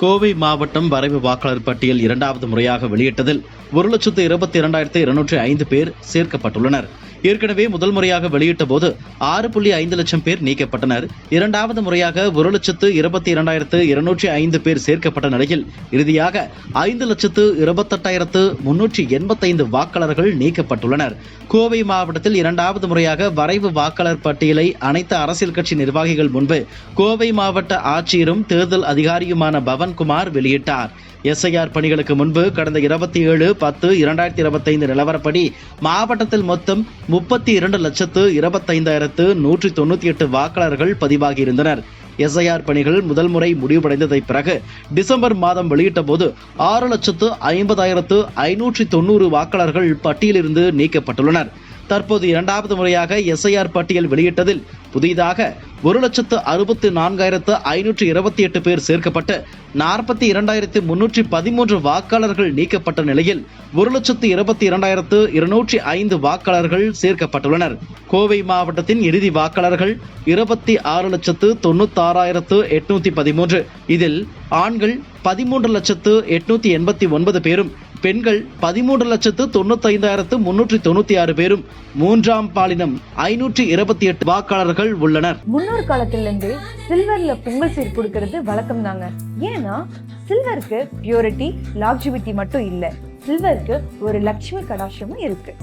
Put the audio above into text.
கோவை மாவட்டம் வரைவு வாக்காளர் பட்டியல் இரண்டாவது முறையாக வெளியிட்டதில் 1,22,205 பேர் சேர்க்கப்பட்டுள்ளனர். ஏற்கனவே முதல் முறையாக வெளியிட்ட போது 6.5 லட்சம் பேர் நீக்கப்பட்டனர். இரண்டாவது முறையாக 1,22,205 பேர் சேர்க்கப்பட்ட நிலையில் இறுதியாக 5,28,385 வாக்காளர்கள் நீக்கப்பட்டுள்ளனர். கோவை மாவட்டத்தில் இரண்டாவது முறையாக வரைவு வாக்காளர் பட்டியலை அனைத்து அரசியல் கட்சி நிர்வாகிகள் முன்பு கோவை மாவட்ட ஆட்சியரும் தேர்தல் அதிகாரியுமான பவன்குமார் வெளியிட்டார். SIR பணிகளுக்கு முன்பு கடந்த 27/10/2025 நிலவரப்படி மாவட்டத்தில் மொத்தம் 32,25,198 வாக்காளர்கள் பதிவாகியிருந்தனர். SIR பணிகள் முதல் முறை முடிவடைந்ததை பிறகு டிசம்பர் மாதம் வெளியிட்ட போது 6,50,590 வாக்காளர்கள் பட்டியலிருந்து நீக்கப்பட்டுள்ளனர். தற்போது இரண்டாவது முறையாக SIR பட்டியல் வெளியிட்டதில் புதிதாக 1,64,528 பேர் சேர்க்கப்பட்டு 42,313 வாக்காளர்கள் நீக்கப்பட்ட நிலையில் 1,22,205 வாக்காளர்கள் சேர்க்கப்பட்டுள்ளனர். கோவை மாவட்டத்தின் இறுதி வாக்காளர்கள் 26,96,813. இதில் ஆண்கள் 13,889 பேரும், பெண்கள் 13,95,396 பேரும், மூன்றாம் பாலினம் 528 வாக்காளர்கள் உள்ளனர். முன்னொரு காலத்திலிருந்து சில்வர்ல பொங்கல் சீர் கொடுக்கிறது வழக்கம் தாங்க. ஏன்னா சில்வருக்கு பியூரிட்டி, லாக்ஜிவிட்டி மட்டும் இல்ல, சில்வருக்கு ஒரு லட்சுமி கடாட்சமும் இருக்கு.